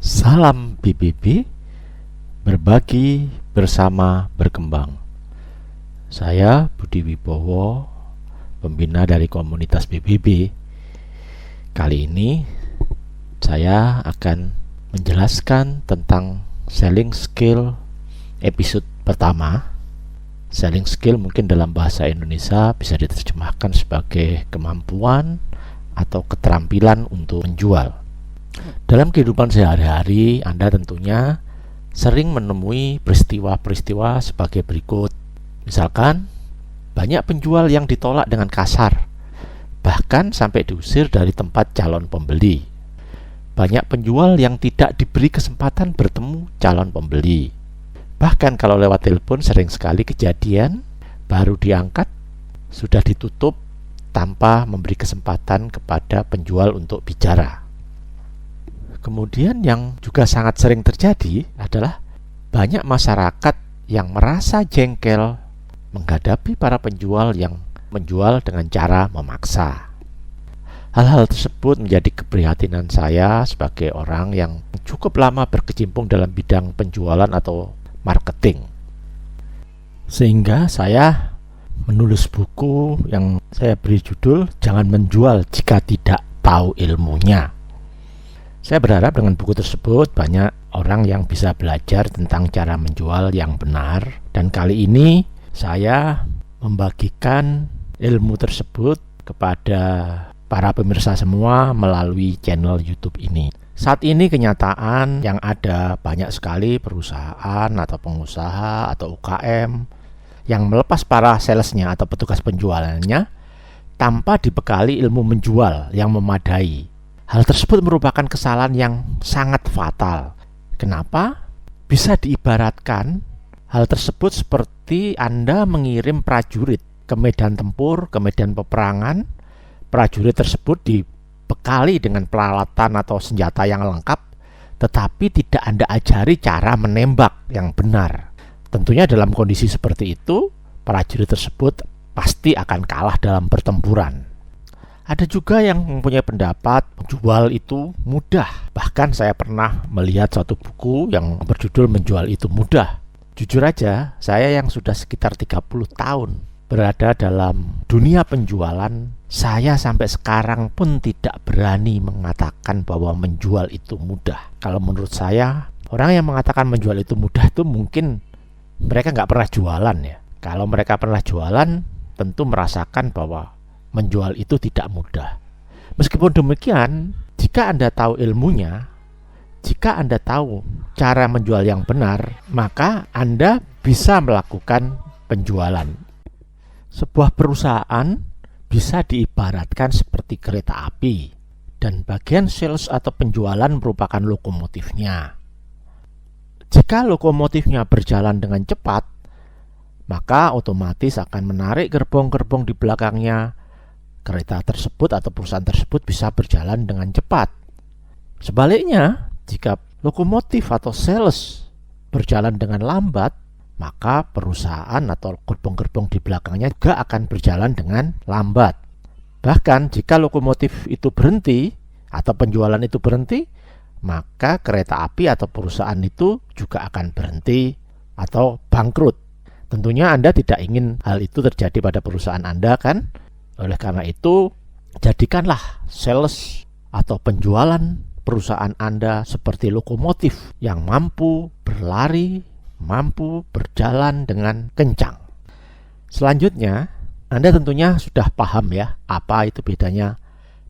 Salam BBB, berbagi bersama berkembang. Saya Budi Wibowo, pembina dari komunitas BBB. Kali ini saya akan menjelaskan tentang selling skill episode pertama. Selling skill mungkin dalam bahasa Indonesia bisa diterjemahkan sebagai kemampuan atau keterampilan untuk menjual. Dalam kehidupan sehari-hari, Anda tentunya sering menemui peristiwa-peristiwa sebagai berikut. Misalkan, banyak penjual yang ditolak dengan kasar, bahkan sampai diusir dari tempat calon pembeli. Banyak penjual yang tidak diberi kesempatan bertemu calon pembeli. Bahkan kalau lewat telepon sering sekali kejadian, baru diangkat, sudah ditutup tanpa memberi kesempatan kepada penjual untuk bicara. Kemudian yang juga sangat sering terjadi adalah banyak masyarakat yang merasa jengkel menghadapi para penjual yang menjual dengan cara memaksa. Hal-hal tersebut menjadi keprihatinan saya sebagai orang yang cukup lama berkecimpung dalam bidang penjualan atau marketing. Sehingga saya menulis buku yang saya beri judul Jangan Menjual Jika Tidak Tahu Ilmunya. Saya berharap dengan buku tersebut banyak orang yang bisa belajar tentang cara menjual yang benar. Dan kali ini saya membagikan ilmu tersebut kepada para pemirsa semua melalui channel YouTube ini. Saat ini kenyataan yang ada banyak sekali perusahaan atau pengusaha atau UKM yang melepas para salesnya atau petugas penjualannya tanpa dibekali ilmu menjual yang memadai. Hal tersebut merupakan kesalahan yang sangat fatal. Kenapa? Bisa diibaratkan hal tersebut seperti Anda mengirim prajurit ke medan tempur, ke medan peperangan. Prajurit tersebut dibekali dengan peralatan atau senjata yang lengkap, tetapi tidak Anda ajari cara menembak yang benar. Tentunya dalam kondisi seperti itu, prajurit tersebut pasti akan kalah dalam pertempuran. Ada juga yang mempunyai pendapat menjual itu mudah. Bahkan saya pernah melihat suatu buku yang berjudul Menjual Itu Mudah. Jujur aja, saya yang sudah sekitar 30 tahun berada dalam dunia penjualan, saya sampai sekarang pun tidak berani mengatakan bahwa menjual itu mudah. Kalau menurut saya, orang yang mengatakan menjual itu mudah itu mungkin mereka nggak pernah jualan ya. Kalau mereka pernah jualan, tentu merasakan bahwa menjual itu tidak mudah. Meskipun demikian, jika Anda tahu ilmunya, jika Anda tahu cara menjual yang benar, maka Anda bisa melakukan penjualan. Sebuah perusahaan bisa diibaratkan seperti kereta api, dan bagian sales atau penjualan merupakan lokomotifnya. Jika lokomotifnya berjalan dengan cepat, maka otomatis akan menarik gerbong-gerbong di belakangnya. Kereta tersebut atau perusahaan tersebut bisa berjalan dengan cepat. Sebaliknya, jika lokomotif atau sales berjalan dengan lambat, maka perusahaan atau gerbong-gerbong di belakangnya juga akan berjalan dengan lambat. Bahkan jika lokomotif itu berhenti atau penjualan itu berhenti, maka kereta api atau perusahaan itu juga akan berhenti atau bangkrut. Tentunya Anda tidak ingin hal itu terjadi pada perusahaan Anda, kan? Oleh karena itu, jadikanlah sales atau penjualan perusahaan Anda seperti lokomotif yang mampu berlari, mampu berjalan dengan kencang. Selanjutnya, Anda tentunya sudah paham ya, apa itu bedanya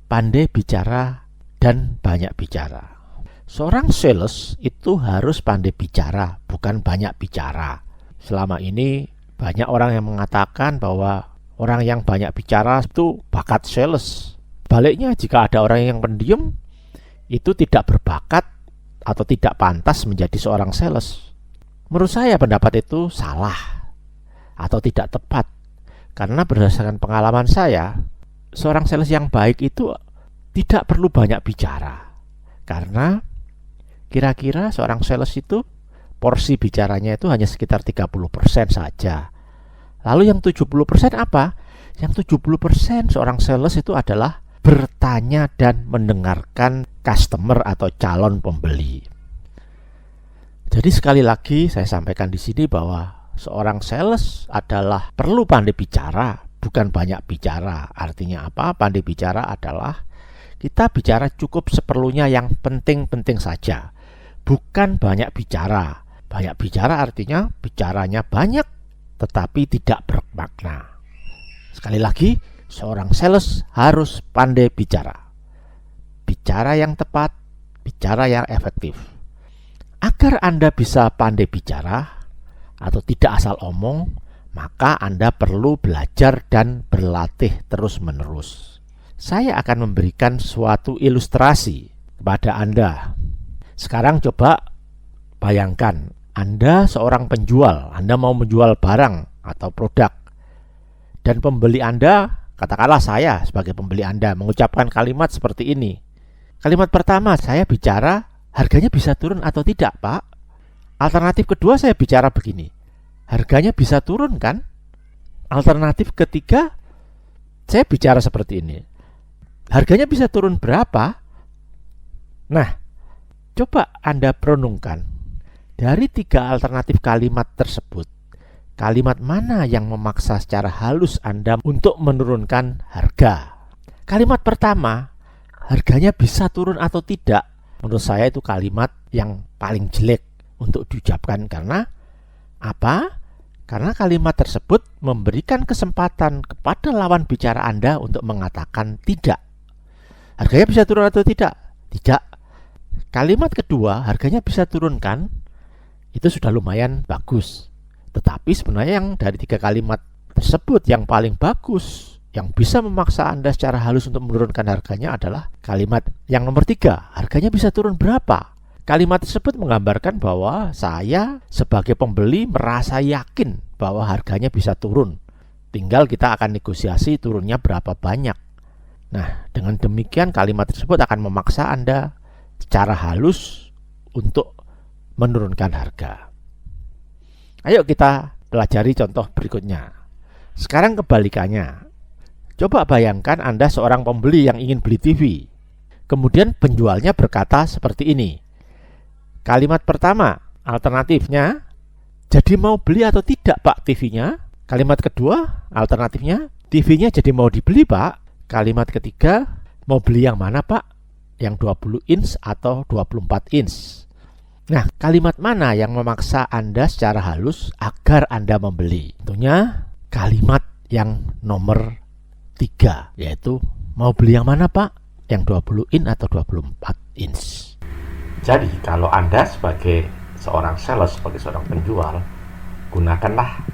pandai bicara dan banyak bicara. Seorang sales itu harus pandai bicara, bukan banyak bicara. Selama ini banyak orang yang mengatakan bahwa orang yang banyak bicara itu bakat sales. Baliknya, jika ada orang yang pendiam, itu tidak berbakat atau tidak pantas menjadi seorang sales. Menurut saya pendapat itu salah atau tidak tepat. Karena berdasarkan pengalaman saya, seorang sales yang baik itu tidak perlu banyak bicara. Karena kira-kira seorang sales itu porsi bicaranya itu hanya sekitar 30% saja. Lalu yang 70% apa? Yang 70% seorang sales itu adalah bertanya dan mendengarkan customer atau calon pembeli. Jadi sekali lagi saya sampaikan di sini bahwa seorang sales adalah perlu pandai bicara, bukan banyak bicara. Artinya apa? Pandai bicara adalah kita bicara cukup seperlunya yang penting-penting saja, bukan banyak bicara. Banyak bicara artinya bicaranya banyak tetapi tidak bermakna. Sekali lagi, seorang sales harus pandai bicara. Bicara yang tepat, bicara yang efektif. Agar Anda bisa pandai bicara atau tidak asal omong, maka Anda perlu belajar dan berlatih terus-menerus. Saya akan memberikan suatu ilustrasi kepada Anda. Sekarang coba bayangkan, Anda seorang penjual, Anda mau menjual barang atau produk. Dan pembeli Anda, katakanlah saya sebagai pembeli Anda, mengucapkan kalimat seperti ini. Kalimat pertama, saya bicara, harganya bisa turun atau tidak, Pak? Alternatif kedua, saya bicara begini, harganya bisa turun kan? Alternatif ketiga, saya bicara seperti ini, harganya bisa turun berapa? Nah, coba Anda perenungkan. Dari 3 alternatif kalimat tersebut, kalimat mana yang memaksa secara halus Anda untuk menurunkan harga? Kalimat pertama, harganya bisa turun atau tidak, menurut saya itu kalimat yang paling jelek untuk diucapkan. Karena apa? Karena kalimat tersebut memberikan kesempatan kepada lawan bicara Anda untuk mengatakan tidak. Harganya bisa turun atau tidak? Tidak. Kalimat kedua, harganya bisa turun kan? Itu sudah lumayan bagus. Tetapi sebenarnya yang dari 3 kalimat tersebut yang paling bagus, yang bisa memaksa Anda secara halus untuk menurunkan harganya adalah kalimat yang nomor 3, harganya bisa turun berapa? Kalimat tersebut menggambarkan bahwa saya sebagai pembeli merasa yakin bahwa harganya bisa turun. Tinggal kita akan negosiasi turunnya berapa banyak. Nah, dengan demikian kalimat tersebut akan memaksa Anda secara halus untuk menurunkan harga. Ayo kita pelajari contoh berikutnya. Sekarang kebalikannya. Coba bayangkan Anda seorang pembeli yang ingin beli TV. Kemudian penjualnya berkata seperti ini. Kalimat pertama, alternatifnya, jadi mau beli atau tidak Pak TV-nya? Kalimat kedua, alternatifnya, TV-nya jadi mau dibeli Pak? Kalimat ketiga, mau beli yang mana Pak? Yang 20 inch atau 24 inch? Nah, kalimat mana yang memaksa Anda secara halus agar Anda membeli? Tentunya kalimat yang nomor 3, yaitu mau beli yang mana Pak? Yang 20 inch atau 24 inch? Jadi kalau Anda sebagai seorang sales, sebagai seorang penjual, gunakanlah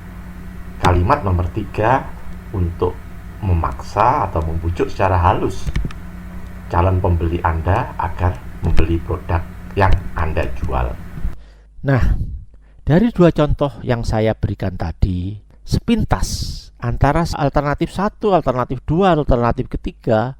kalimat nomor 3 untuk memaksa atau membujuk secara halus calon pembeli Anda agar membeli produk yang Anda jual. Nah, dari 2 contoh yang saya berikan tadi, sepintas antara alternatif 1, alternatif 2, alternatif ketiga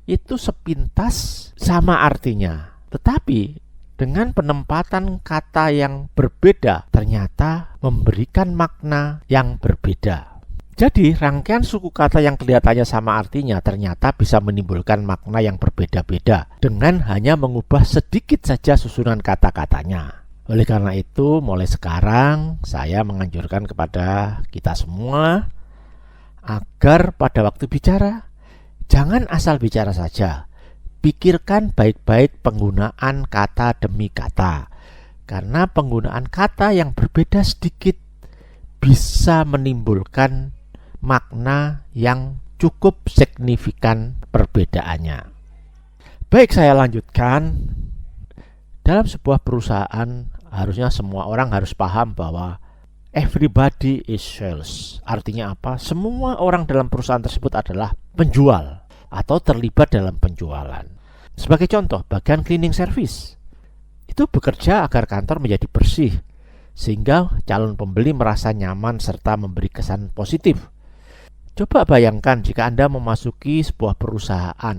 itu sepintas sama artinya. Tetapi dengan penempatan kata yang berbeda ternyata memberikan makna yang berbeda. Jadi rangkaian suku kata yang kelihatannya sama artinya ternyata bisa menimbulkan makna yang berbeda-beda dengan hanya mengubah sedikit saja susunan kata-katanya. Oleh karena itu, mulai sekarang saya menganjurkan kepada kita semua agar pada waktu bicara jangan asal bicara saja. Pikirkan baik-baik penggunaan kata demi kata. Karena penggunaan kata yang berbeda sedikit bisa menimbulkan makna yang cukup signifikan perbedaannya. Baik, saya lanjutkan. Dalam sebuah perusahaan harusnya semua orang harus paham bahwa everybody is sales. Artinya apa? Semua orang dalam perusahaan tersebut adalah penjual atau terlibat dalam penjualan. Sebagai contoh, bagian cleaning service itu bekerja agar kantor menjadi bersih sehingga calon pembeli merasa nyaman serta memberi kesan positif. Coba bayangkan jika Anda memasuki sebuah perusahaan,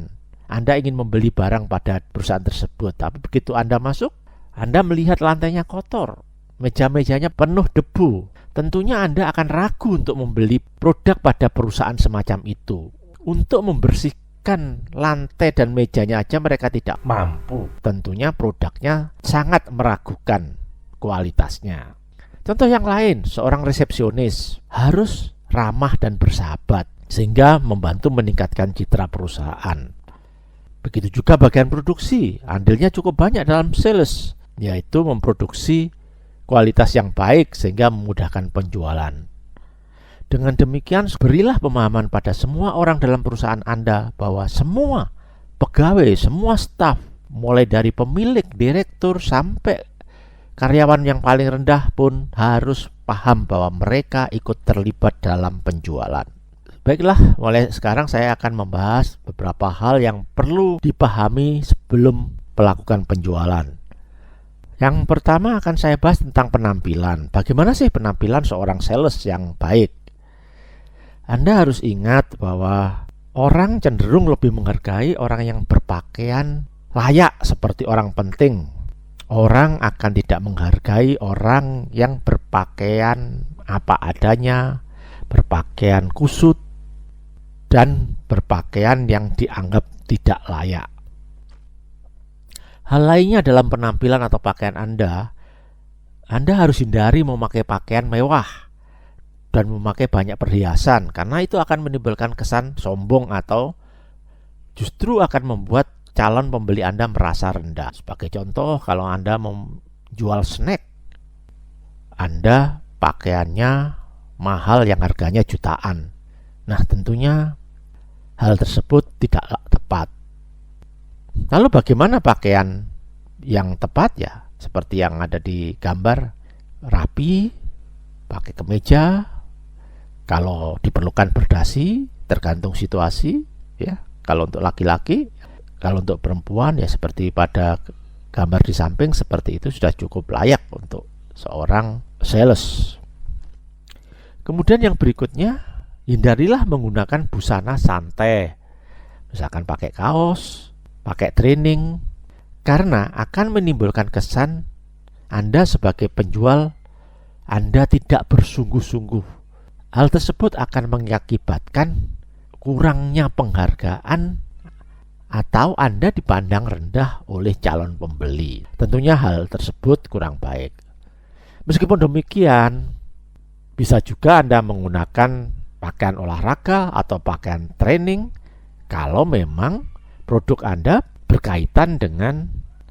Anda ingin membeli barang pada perusahaan tersebut, tapi begitu Anda masuk, Anda melihat lantainya kotor, meja-mejanya penuh debu. Tentunya Anda akan ragu untuk membeli produk pada perusahaan semacam itu. Untuk membersihkan lantai dan mejanya aja mereka tidak mampu. Tentunya produknya sangat meragukan. kualitasnya. Contoh yang lain, seorang resepsionis harus ramah dan bersahabat sehingga membantu meningkatkan citra perusahaan. Begitu juga bagian produksi, andilnya cukup banyak dalam sales, yaitu memproduksi kualitas yang baik sehingga memudahkan penjualan. Dengan demikian, berilah pemahaman pada semua orang dalam perusahaan Anda bahwa semua pegawai, semua staf, mulai dari pemilik, direktur, sampai karyawan yang paling rendah pun harus paham bahwa mereka ikut terlibat dalam penjualan. Baiklah, mulai sekarang saya akan membahas beberapa hal yang perlu dipahami sebelum melakukan penjualan. Yang pertama akan saya bahas tentang penampilan. Bagaimana sih penampilan seorang sales yang baik? Anda harus ingat bahwa orang cenderung lebih menghargai orang yang berpakaian layak seperti orang penting. Orang akan tidak menghargai orang yang berpakaian apa adanya, berpakaian kusut, dan berpakaian yang dianggap tidak layak. Hal lainnya dalam penampilan atau pakaian Anda harus hindari memakai pakaian mewah dan memakai banyak perhiasan, karena itu akan menimbulkan kesan sombong atau justru akan membuat calon pembeli Anda merasa rendah. Sebagai contoh, kalau Anda menjual snack, Anda pakaiannya mahal yang harganya jutaan. Nah, tentunya hal tersebut tidak tepat. Lalu bagaimana pakaian yang tepat ya? Seperti yang ada di gambar, rapi, pakai kemeja, kalau diperlukan berdasi, tergantung situasi ya. Kalau untuk laki-laki, kalau untuk perempuan ya seperti pada gambar di samping, seperti itu sudah cukup layak untuk seorang sales. Kemudian yang berikutnya, hindarilah menggunakan busana santai. Misalkan pakai kaos, pakai training, karena akan menimbulkan kesan Anda sebagai penjual Anda tidak bersungguh-sungguh. Hal tersebut akan mengakibatkan kurangnya penghargaan atau Anda dipandang rendah oleh calon pembeli. Tentunya hal tersebut kurang baik. Meskipun demikian, bisa juga Anda menggunakan pakaian olahraga atau pakaian training kalau memang produk Anda berkaitan dengan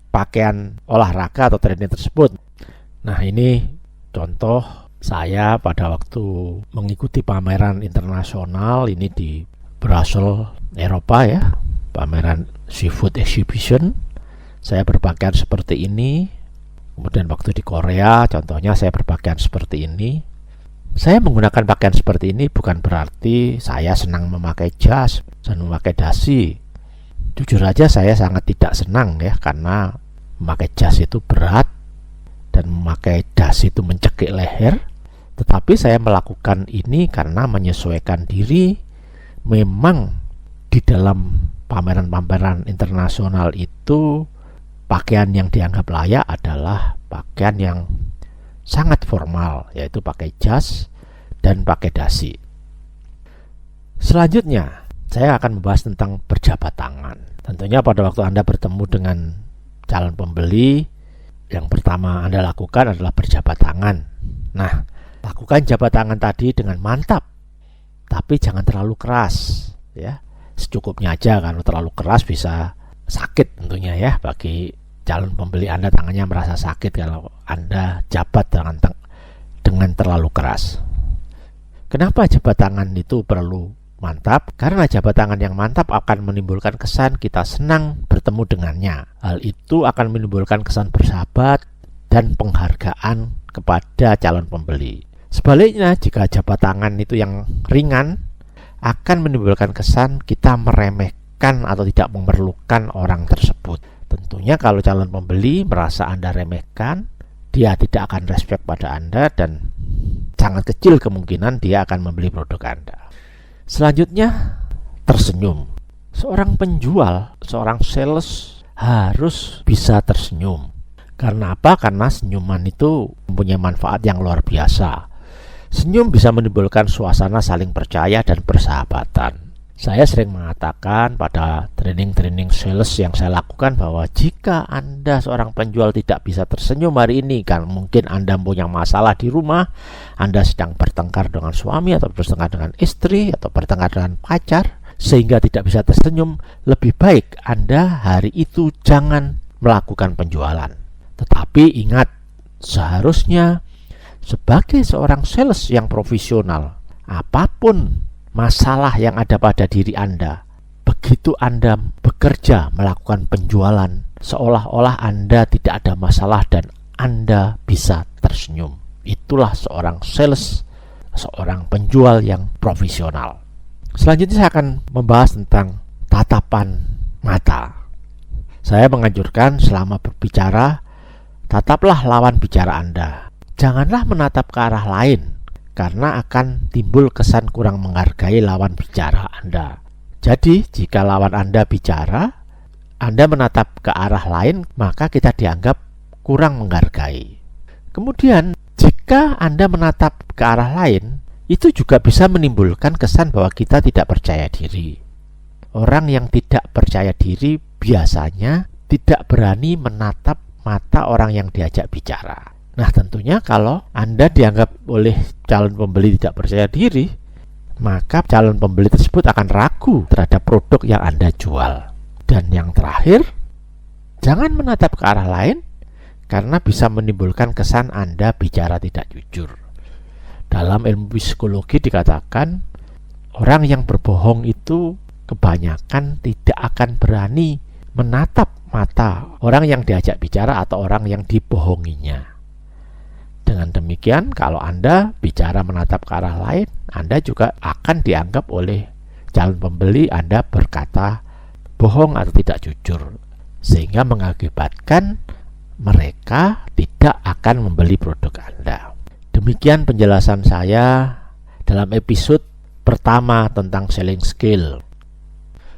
pakaian olahraga atau training tersebut. Nah, ini contoh saya pada waktu mengikuti pameran internasional ini di Brussels, Eropa ya, pameran Seafood Exhibition. Saya berpakaian seperti ini. Kemudian waktu di Korea, contohnya saya berpakaian seperti ini. Saya menggunakan pakaian seperti ini bukan berarti saya senang memakai jas dan memakai dasi. Jujur aja saya sangat tidak senang ya, karena memakai jas itu berat dan memakai dasi itu mencekik leher. Tetapi saya melakukan ini karena menyesuaikan diri. Memang di dalam pameran-pameran internasional itu pakaian yang dianggap layak adalah pakaian yang sangat formal, yaitu pakai jas dan pakai dasi. Selanjutnya, saya akan membahas tentang berjabat tangan. Tentunya pada waktu Anda bertemu dengan calon pembeli, yang pertama Anda lakukan adalah berjabat tangan. Nah, lakukan jabat tangan tadi dengan mantap, tapi jangan terlalu keras ya. Secukupnya aja, kalau terlalu keras bisa sakit tentunya ya, bagi calon pembeli Anda tangannya merasa sakit kalau Anda jabat dengan terlalu keras. Kenapa jabat tangan itu perlu mantap? Karena jabat tangan yang mantap akan menimbulkan kesan kita senang bertemu dengannya. Hal itu akan menimbulkan kesan bersahabat dan penghargaan kepada calon pembeli. Sebaliknya, jika jabat tangan itu yang ringan, akan menimbulkan kesan kita meremehkan atau tidak memerlukan orang tersebut. Tentunya kalau calon pembeli merasa Anda remehkan, dia tidak akan respect pada Anda dan sangat kecil kemungkinan dia akan membeli produk Anda. Selanjutnya, tersenyum. Seorang penjual, seorang sales harus bisa tersenyum. Karena apa? Karena senyuman itu mempunyai manfaat yang luar biasa. Senyum bisa menimbulkan suasana saling percaya dan persahabatan. Saya sering mengatakan pada training-training sales yang saya lakukan bahwa jika Anda seorang penjual tidak bisa tersenyum hari ini, kan mungkin Anda punya masalah di rumah, Anda sedang bertengkar dengan suami atau bertengkar dengan istri atau bertengkar dengan pacar, sehingga tidak bisa tersenyum, lebih baik Anda hari itu jangan melakukan penjualan. Tetapi ingat, seharusnya sebagai seorang sales yang profesional, apapun masalah yang ada pada diri Anda, begitu Anda bekerja melakukan penjualan, seolah-olah Anda tidak ada masalah dan Anda bisa tersenyum. Itulah seorang sales, seorang penjual yang profesional. Selanjutnya saya akan membahas tentang tatapan mata. Saya menganjurkan selama berbicara, tataplah lawan bicara Anda. Janganlah menatap ke arah lain, karena akan timbul kesan kurang menghargai lawan bicara Anda. Jadi, jika lawan Anda bicara, Anda menatap ke arah lain, maka kita dianggap kurang menghargai. Kemudian, jika Anda menatap ke arah lain, itu juga bisa menimbulkan kesan bahwa kita tidak percaya diri. Orang yang tidak percaya diri biasanya tidak berani menatap mata orang yang diajak bicara. Nah, tentunya kalau Anda dianggap oleh calon pembeli tidak percaya diri, maka calon pembeli tersebut akan ragu terhadap produk yang Anda jual. Dan yang terakhir, jangan menatap ke arah lain karena bisa menimbulkan kesan Anda bicara tidak jujur. Dalam ilmu psikologi dikatakan, orang yang berbohong itu kebanyakan tidak akan berani menatap mata orang yang diajak bicara atau orang yang dibohonginya. Dengan demikian, kalau Anda bicara menatap ke arah lain, Anda juga akan dianggap oleh calon pembeli Anda berkata bohong atau tidak jujur, sehingga mengakibatkan mereka tidak akan membeli produk Anda. Demikian penjelasan saya dalam episode pertama tentang selling skill.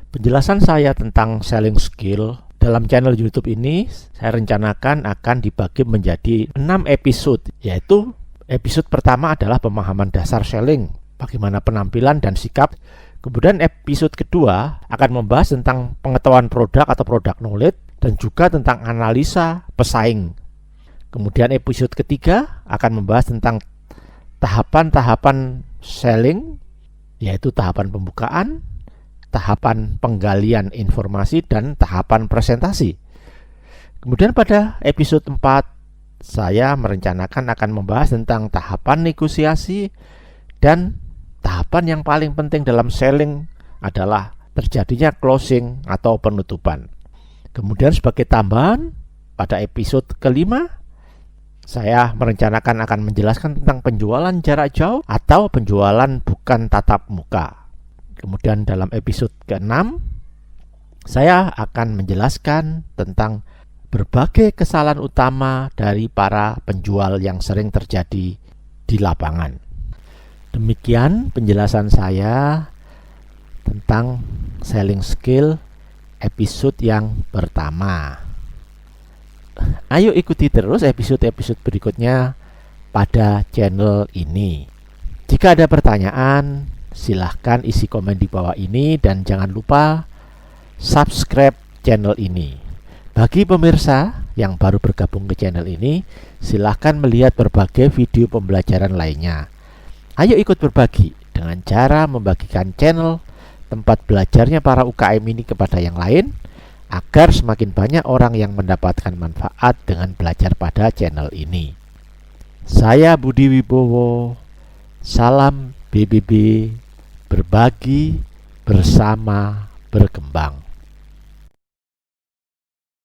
Penjelasan saya tentang selling skill dalam channel YouTube ini saya rencanakan akan dibagi menjadi 6 episode, yaitu episode pertama adalah pemahaman dasar selling, bagaimana penampilan dan sikap. Kemudian episode kedua akan membahas tentang pengetahuan produk atau product knowledge dan juga tentang analisa pesaing. Kemudian episode ketiga akan membahas tentang tahapan-tahapan selling, yaitu tahapan pembukaan, tahapan penggalian informasi, dan tahapan presentasi. Kemudian pada episode 4 saya merencanakan akan membahas tentang tahapan negosiasi, dan tahapan yang paling penting dalam selling adalah terjadinya closing atau penutupan. Kemudian sebagai tambahan pada episode kelima saya merencanakan akan menjelaskan tentang penjualan jarak jauh atau penjualan bukan tatap muka. Kemudian dalam episode ke-6 saya akan menjelaskan tentang berbagai kesalahan utama dari para penjual yang sering terjadi di lapangan. Demikian penjelasan saya tentang selling skill episode yang pertama. Ayo ikuti terus episode-episode berikutnya pada channel ini. Jika ada pertanyaan, silahkan isi komen di bawah ini dan jangan lupa subscribe channel ini. Bagi pemirsa yang baru bergabung ke channel ini, silahkan melihat berbagai video pembelajaran lainnya. Ayo ikut berbagi dengan cara membagikan channel tempat belajarnya para UKM ini kepada yang lain, agar semakin banyak orang yang mendapatkan manfaat dengan belajar pada channel ini. Saya Budi Wibowo, salam BBB, berbagi bersama berkembang.